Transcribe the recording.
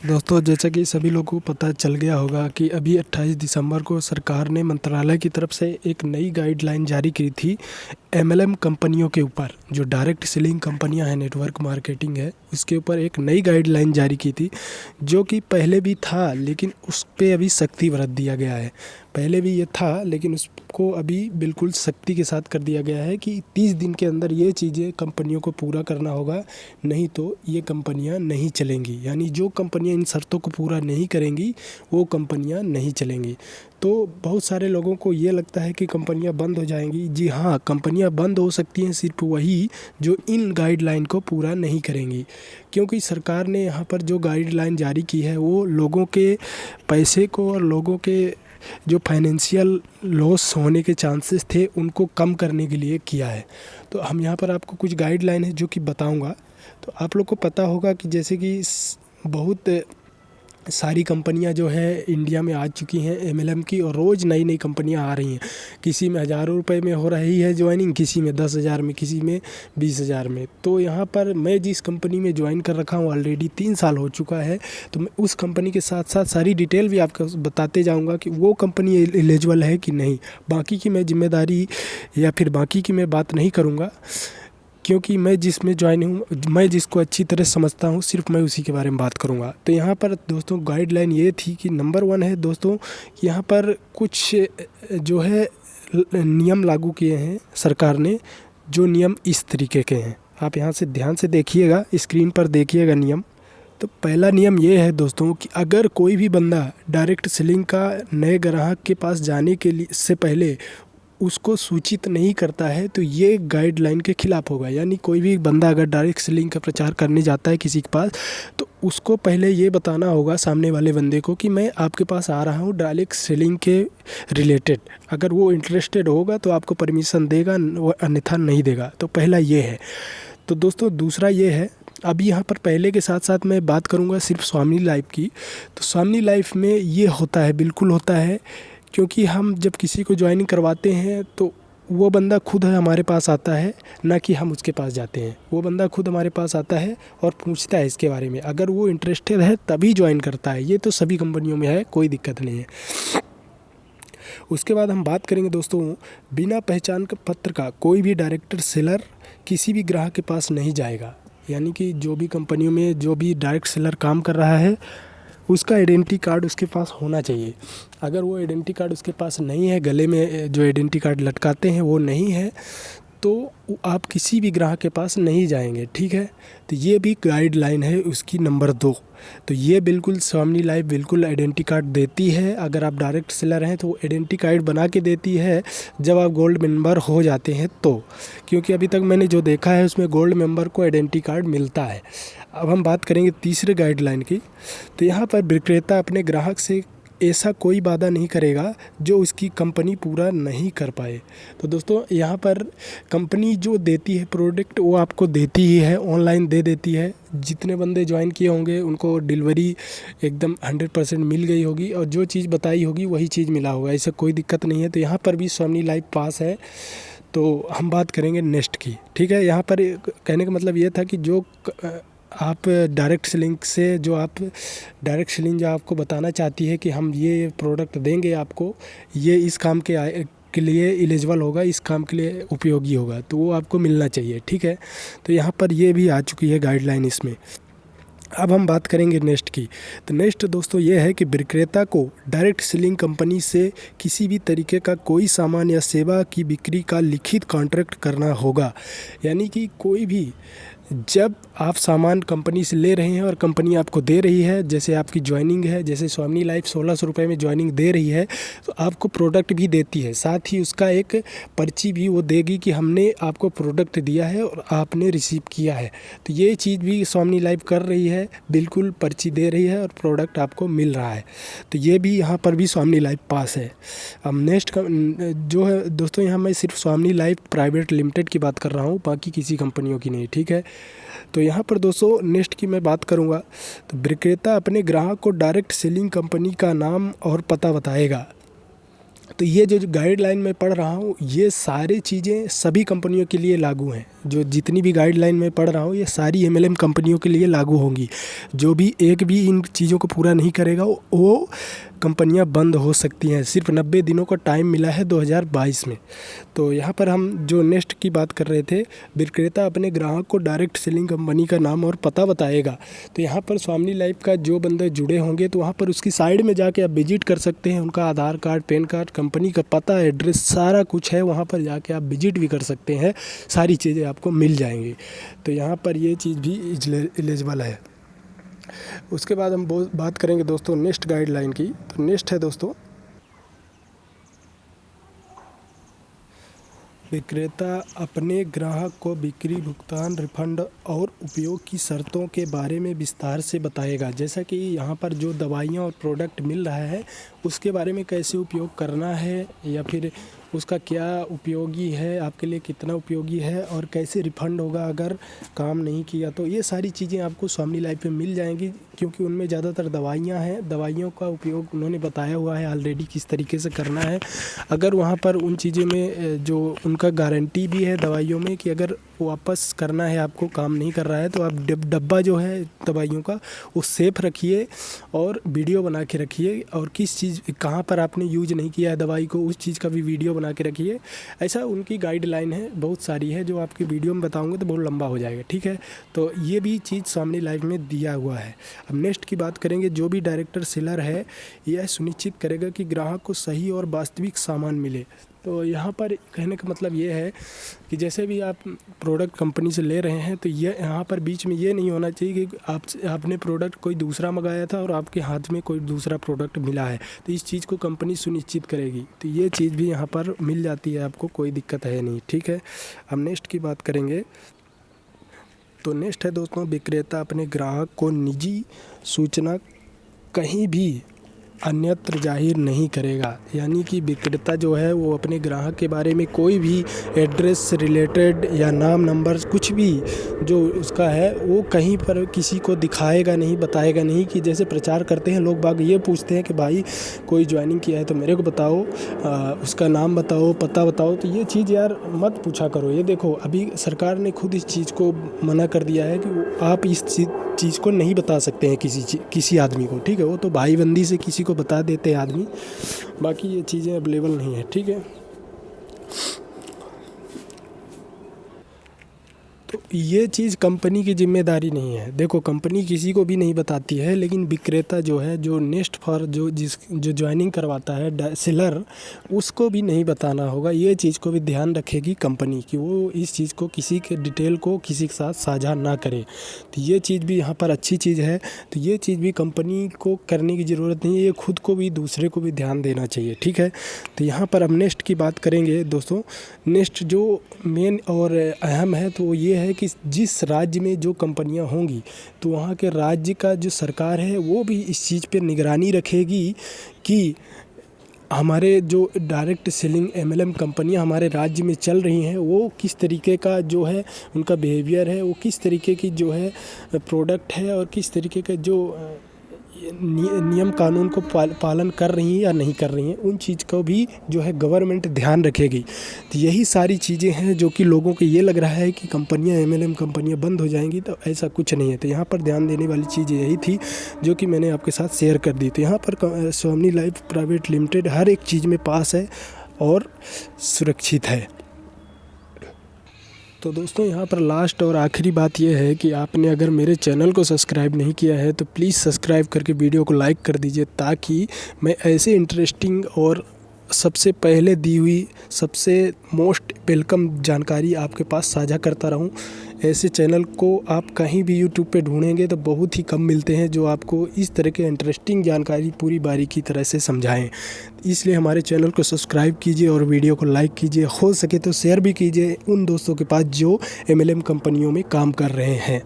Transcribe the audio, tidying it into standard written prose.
दोस्तों, जैसा कि सभी लोगों को पता चल गया होगा कि अभी 28 दिसंबर को सरकार ने मंत्रालय की तरफ से एक नई गाइडलाइन जारी की थी एमएलएम कंपनियों के ऊपर। जो डायरेक्ट सेलिंग कंपनियां हैं, नेटवर्क मार्केटिंग है, उसके ऊपर एक नई गाइडलाइन जारी की थी, जो कि पहले भी था लेकिन उस पे अभी सख्ती बरत दिया गया है। पहले भी ये था लेकिन उसको अभी बिल्कुल सख्ती के साथ कर दिया गया है कि 30 दिन के अंदर ये चीज़ें कंपनियों को पूरा करना होगा, नहीं तो ये कंपनियां नहीं चलेंगी। यानी जो कंपनियां इन शर्तों को पूरा नहीं करेंगी वो कंपनियां नहीं चलेंगी। तो बहुत सारे लोगों को ये लगता है कि कंपनियां बंद हो जाएंगी। जी हाँ, कंपनियां बंद हो सकती हैं सिर्फ वही जो इन गाइडलाइन को पूरा नहीं करेंगी, क्योंकि सरकार ने यहाँ पर जो गाइडलाइन जारी की है वो लोगों के पैसे को और लोगों के जो फाइनेंशियल लॉस होने के चांसेस थे उनको कम करने के लिए किया है। तो हम यहाँ पर आपको कुछ गाइडलाइन है जो कि बताऊँगा। तो आप लोग को पता होगा कि जैसे कि बहुत सारी कंपनियां जो है इंडिया में आ चुकी हैं एमएलएम की, और रोज़ नई नई कंपनियां आ रही हैं। किसी में हज़ारों रुपए में हो रही है ज्वाइनिंग, किसी में 10,000 में, किसी में 20,000 में। तो यहाँ पर मैं जिस कंपनी में ज्वाइन कर रखा हूँ ऑलरेडी 3 साल हो चुका है, तो मैं उस कंपनी के साथ साथ सारी डिटेल भी आपको बताते जाऊँगा कि वो कंपनी एलिजिबल है कि नहीं। बाकी की मैं जिम्मेदारी या फिर बाकी की मैं बात नहीं करूँगा, क्योंकि मैं जिसमें ज्वाइन हूँ, मैं जिसको अच्छी तरह समझता हूँ, सिर्फ मैं उसी के बारे में बात करूँगा। तो यहाँ पर दोस्तों गाइडलाइन ये थी कि नंबर 1 है दोस्तों, यहाँ पर कुछ जो है नियम लागू किए हैं सरकार ने। जो नियम इस तरीके के हैं, आप यहाँ से ध्यान से देखिएगा, स्क्रीन पर देखिएगा नियम। तो पहला नियम ये है दोस्तों कि अगर कोई भी बंदा डायरेक्ट सेलिंग का नए ग्राहक के पास जाने के लिए से पहले उसको सूचित नहीं करता है तो ये गाइडलाइन के खिलाफ होगा। यानी कोई भी बंदा अगर डायरेक्ट सेलिंग का प्रचार करने जाता है किसी के पास, तो उसको पहले ये बताना होगा सामने वाले बंदे को कि मैं आपके पास आ रहा हूँ डायरेक्ट सेलिंग के रिलेटेड। अगर वो इंटरेस्टेड होगा तो आपको परमिशन देगा, अन्यथा नहीं देगा। तो पहला ये है। तो दोस्तों दूसरा ये है, अभी यहाँ पर पहले के साथ साथ मैं बात करूँगा सिर्फ स्वामी लाइफ की। तो स्वामी लाइफ में ये होता है, बिल्कुल होता है, क्योंकि हम जब किसी को ज्वाइनिंग करवाते हैं तो वो बंदा खुद हमारे पास आता है, ना कि हम उसके पास जाते हैं। वो बंदा खुद हमारे पास आता है और पूछता है इसके बारे में। अगर वो इंटरेस्टेड है तभी ज्वाइन करता है। ये तो सभी कंपनियों में है, कोई दिक्कत नहीं है। उसके बाद हम बात करेंगे दोस्तों, बिना पहचान पत्र का कोई भी डायरेक्टर सेलर किसी भी ग्राहक के पास नहीं जाएगा। यानी कि जो भी कंपनियों में जो भी डायरेक्ट सेलर काम कर रहा है उसका आइडेंटिटी कार्ड उसके पास होना चाहिए। अगर वो आइडेंटिटी कार्ड उसके पास नहीं है, गले में जो आइडेंटिटी कार्ड लटकाते हैं वो नहीं है, तो आप किसी भी ग्राहक के पास नहीं जाएंगे। ठीक है, तो ये भी गाइडलाइन है उसकी नंबर 2। तो ये बिल्कुल स्वामी लाइफ बिल्कुल आइडेंटिटी कार्ड देती है। अगर आप डायरेक्ट सेलर हैं तो वो आइडेंटिटी कार्ड बना के देती है जब आप गोल्ड मेंबर हो जाते हैं तो, क्योंकि अभी तक मैंने जो देखा है उसमें गोल्ड मेंबर को आइडेंटिटी कार्ड मिलता है। अब हम बात करेंगे तीसरे गाइडलाइन की। तो यहाँ पर विक्रेता अपने ग्राहक से ऐसा कोई वादा नहीं करेगा जो उसकी कंपनी पूरा नहीं कर पाए। तो दोस्तों यहाँ पर कंपनी जो देती है प्रोडक्ट वो आपको देती ही है, ऑनलाइन दे देती है। जितने बंदे ज्वाइन किए होंगे उनको डिलीवरी एकदम 100% मिल गई होगी, और जो चीज़ बताई होगी वही चीज़ मिला होगा, ऐसा कोई दिक्कत नहीं है। तो यहाँ पर भी स्वामी लाइफ पास है। तो हम बात करेंगे नेक्स्ट की। ठीक है, यहाँ पर कहने का मतलब ये था कि जो आप डायरेक्ट सेलिंग से जो आपको बताना चाहती है कि हम ये प्रोडक्ट देंगे आपको, ये इस काम के लिए एलिजिबल होगा, इस काम के लिए उपयोगी होगा, तो वो आपको मिलना चाहिए। ठीक है, तो यहाँ पर ये भी आ चुकी है गाइडलाइन इसमें। अब हम बात करेंगे नेक्स्ट की। तो नेक्स्ट दोस्तों ये है कि विक्रेता को डायरेक्ट सेलिंग कंपनी से किसी भी तरीके का कोई सामान या सेवा की बिक्री का लिखित कॉन्ट्रैक्ट करना होगा। यानी कि कोई भी जब आप सामान कंपनी से ले रहे हैं और कंपनी आपको दे रही है, जैसे आपकी ज्वाइनिंग है, जैसे स्वामी लाइफ 1600 रुपये में ज्वाइनिंग दे रही है, तो आपको प्रोडक्ट भी देती है, साथ ही उसका एक पर्ची भी वो देगी कि हमने आपको प्रोडक्ट दिया है और आपने रिसीव किया है। तो ये चीज़ भी स्वामी लाइफ कर रही है, बिल्कुल पर्ची दे रही है और प्रोडक्ट आपको मिल रहा है। तो ये भी यहाँ पर भी स्वामी लाइफ पास है। अब नेक्स्ट जो है दोस्तों, यहाँ मैं सिर्फ स्वामी लाइफ प्राइवेट लिमिटेड की बात कर रहा हूँ, बाकी किसी कंपनियों की नहीं। ठीक है, तो यहाँ पर दोस्तों नेक्स्ट की मैं बात करूँगा। तो विक्रेता अपने ग्राहक को डायरेक्ट सेलिंग कंपनी का नाम और पता बताएगा। तो ये जो गाइडलाइन मैं पढ़ रहा हूँ, ये सारी चीज़ें सभी कंपनियों के लिए लागू हैं। जो जितनी भी गाइडलाइन मैं पढ़ रहा हूँ, ये सारी एमएलएम कंपनियों के लिए लागू होंगी। जो भी एक भी इन चीज़ों को पूरा नहीं करेगा, वो कंपनियां बंद हो सकती हैं। सिर्फ 90 दिनों का टाइम मिला है 2022 में। तो यहाँ पर हम जो नेक्स्ट की बात कर रहे थे, विक्रेता अपने ग्राहक को डायरेक्ट सेलिंग कंपनी का नाम और पता बताएगा। तो यहाँ पर स्वामिनी लाइफ का जो बंदे जुड़े होंगे, तो वहाँ पर उसकी साइड में जाके आप विजिट कर सकते हैं। उनका आधार कार्ड, पैन कार्ड, कंपनी का पता, एड्रेस, सारा कुछ है। वहाँ पर जाके आप विजिट भी कर सकते हैं, सारी चीज़ें आपको मिल जाएंगी। तो यहाँ पर ये चीज़ भी एलिजिबल है। उसके बाद हम बात करेंगे दोस्तों नेक्स्ट गाइडलाइन की। तो नेक्स्ट है दोस्तों, विक्रेता अपने ग्राहक को बिक्री, भुगतान, रिफंड और उपयोग की शर्तों के बारे में विस्तार से बताएगा। जैसा कि यहाँ पर जो दवाइयाँ और प्रोडक्ट मिल रहा है, उसके बारे में कैसे उपयोग करना है, या फिर उसका क्या उपयोगी है, आपके लिए कितना उपयोगी है, और कैसे रिफ़ंड होगा अगर काम नहीं किया। तो ये सारी चीज़ें आपको स्वामिनी लाइफ में मिल जाएंगी, क्योंकि उनमें ज़्यादातर दवाइयाँ हैं। दवाइयों का उपयोग उन्होंने बताया हुआ है ऑलरेडी किस तरीके से करना है। अगर वहाँ पर उन चीज़ों में जो उनका गारंटी भी है दवाइयों में, कि अगर वापस करना है, आपको काम नहीं कर रहा है, तो आप डब्बा जो है दवाइयों का वो सेफ रखिए और वीडियो बना के रखिए, और किस चीज़ कहाँ पर आपने यूज नहीं किया है दवाई को, उस चीज़ का भी वीडियो बना के रखिए। ऐसा उनकी गाइडलाइन है, बहुत सारी है, जो आपकी वीडियो में बताऊंगा तो बहुत लंबा हो जाएगा, ठीक है। तो ये भी चीज़ स्वामिनी लाइफ में दिया हुआ है। अब नेक्स्ट की बात करेंगे, जो भी डायरेक्टर सेलर है, यह सुनिश्चित करेगा कि ग्राहक को सही और वास्तविक सामान मिले। तो यहाँ पर कहने का मतलब ये है कि जैसे भी आप प्रोडक्ट कंपनी से ले रहे हैं, तो ये यहाँ पर बीच में ये नहीं होना चाहिए कि आपने प्रोडक्ट कोई दूसरा मंगाया था और आपके हाथ में कोई दूसरा प्रोडक्ट मिला है। तो इस चीज़ को कंपनी सुनिश्चित करेगी। तो ये चीज़ भी यहाँ पर मिल जाती है, आपको कोई दिक्कत है नहीं, ठीक है। अब नेक्स्ट की बात करेंगे। तो नेक्स्ट है दोस्तों, विक्रेता अपने ग्राहक को निजी सूचना कहीं भी अन्यत्र जाहिर नहीं करेगा। यानी कि विक्रेता जो है वो अपने ग्राहक के बारे में कोई भी एड्रेस से रिलेटेड या नाम, नंबर, कुछ भी जो उसका है, वो कहीं पर किसी को दिखाएगा नहीं, बताएगा नहीं। कि जैसे प्रचार करते हैं लोग बाग, ये पूछते हैं कि भाई कोई ज्वाइनिंग किया है तो मेरे को बताओ, उसका नाम बताओ, पता बताओ। तो ये चीज़ यार मत पूछा करो। ये देखो, अभी सरकार ने खुद इस चीज़ को मना कर दिया है कि आप इस चीज़ को नहीं बता सकते हैं किसी आदमी को, ठीक है। वो तो भाईबंदी से किसी को बता देते हैं आदमी, बाकी ये चीज़ें अवेलेबल नहीं है, ठीक है। तो ये चीज़ कंपनी की जिम्मेदारी नहीं है। देखो, कंपनी किसी को भी नहीं बताती है, लेकिन विक्रेता जो है, जो नेक्स्ट फॉर जो ज्वाइनिंग करवाता है सेलर, उसको भी नहीं बताना होगा। ये चीज़ को भी ध्यान रखेगी कंपनी कि वो इस चीज़ को, किसी के डिटेल को किसी के साथ साझा ना करे। तो ये चीज़ भी यहाँ पर अच्छी चीज़ है। तो ये चीज़ भी कंपनी को करने की ज़रूरत नहीं है, ये खुद को भी, दूसरे को भी ध्यान देना चाहिए, ठीक है। तो यहाँ पर हम नेक्स्ट की बात करेंगे दोस्तों। नेक्स्ट जो मेन और अहम है, तो ये है कि जिस राज्य में जो कंपनियां होंगी, तो वहाँ के राज्य का जो सरकार है वो भी इस चीज़ पे निगरानी रखेगी कि हमारे जो डायरेक्ट सेलिंग एमएलएम कंपनियां हमारे राज्य में चल रही हैं, वो किस तरीके का जो है उनका बिहेवियर है, वो किस तरीके की जो है प्रोडक्ट है, और किस तरीके का जो नियम कानून को पालन कर रही हैं या नहीं कर रही हैं, उन चीज़ को भी जो है गवर्नमेंट ध्यान रखेगी। तो यही सारी चीज़ें हैं जो कि लोगों को ये लग रहा है कि कंपनियां, एमएलएम कंपनियां बंद हो जाएंगी, तो ऐसा कुछ नहीं है। तो यहाँ पर ध्यान देने वाली चीज़ यही थी जो कि मैंने आपके साथ शेयर कर दी। तो यहाँ पर स्वामिनी लाइफ प्राइवेट लिमिटेड हर एक चीज़ में पास है और सुरक्षित है। तो दोस्तों, यहाँ पर लास्ट और आखिरी बात यह है कि आपने अगर मेरे चैनल को सब्सक्राइब नहीं किया है, तो प्लीज़ सब्सक्राइब करके वीडियो को लाइक कर दीजिए, ताकि मैं ऐसे इंटरेस्टिंग और सबसे पहले दी हुई, सबसे मोस्ट वेलकम जानकारी आपके पास साझा करता रहूं। ऐसे चैनल को आप कहीं भी यूट्यूब पे ढूंढेंगे तो बहुत ही कम मिलते हैं, जो आपको इस तरह के इंटरेस्टिंग जानकारी पूरी बारीकी तरह से समझाएं। इसलिए हमारे चैनल को सब्सक्राइब कीजिए और वीडियो को लाइक कीजिए। हो सके तो शेयर भी कीजिए उन दोस्तों के पास जो एमएलएम कंपनियों में काम कर रहे हैं।